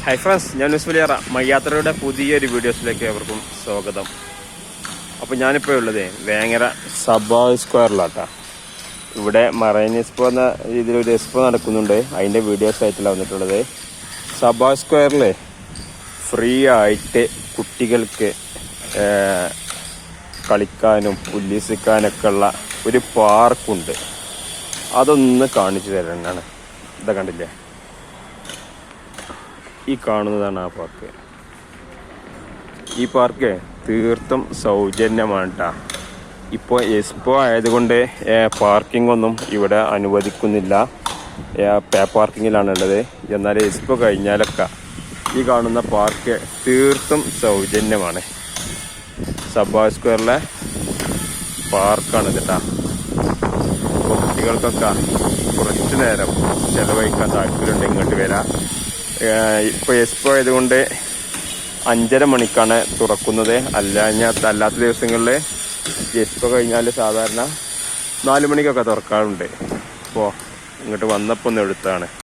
Hi friends, ഞാൻ ന്യൂസ്വലിയറ മയ്യാത്രയുടെ പുതിയൊരു വീഡിയോസിലേക്ക് ഏവർക്കും സ്വാഗതം. അപ്പോൾ ഞാനിപ്പോൾ ഉള്ളത് വേങ്ങര സഭാ സ്ക്വയറിലാട്ടാ. ഇവിടെ മറൈൻ എക്സ്പോ എന്ന രീതിയിലൊരു എക്സ്പോ നടക്കുന്നുണ്ട്. അതിൻ്റെ വീഡിയോസ് ആയിട്ടില്ല വന്നിട്ടുള്ളത്. സഭാ സ്ക്വയറിൽ ഫ്രീ ആയിട്ട് കുട്ടികൾക്ക് കളിക്കാനും ഉല്ലസിക്കാനൊക്കെ ഉള്ള ഒരു പാർക്കുണ്ട്. അതൊന്ന് കാണിച്ചു തരാനാണ്. ഇതാ കണ്ടില്ലേ, ഈ കാണുന്നതാണ് ആ പാർക്ക്. ഈ പാർക്ക് തീർത്തും സൗജന്യമാണ് കേട്ടോ. ഇപ്പോൾ എക്സ്പോ ആയതുകൊണ്ട് പാർക്കിംഗ് ഒന്നും ഇവിടെ അനുവദിക്കുന്നില്ല. പേ പാർക്കിങ്ങിലാണുള്ളത്. എന്നാൽ എക്സ്പോ കഴിഞ്ഞാലൊക്കെ ഈ കാണുന്ന പാർക്ക് തീർത്തും സൗജന്യമാണ്. സഭാ സ്ക്വയറിലെ പാർക്കാണ് കേട്ടോ. അപ്പോൾ കുട്ടികൾക്കൊക്കെ കുറച്ച് നേരം ചിലവഴിക്കാൻ താല്പര്യമുണ്ട് ഇങ്ങോട്ട് വരാം. ഇപ്പോൾ എക്സ്പോ ആയതുകൊണ്ട് 5:30 മണിക്കാണ് തുറക്കുന്നത്. അല്ലാത്ത ദിവസങ്ങളിൽ എക്സ്പോ കഴിഞ്ഞാൽ സാധാരണ 4 മണിക്കൊക്കെ തുറക്കാറുണ്ട്. അപ്പോൾ ഇങ്ങോട്ട് വന്നപ്പോൾ ഒന്ന് എടുത്താണ്.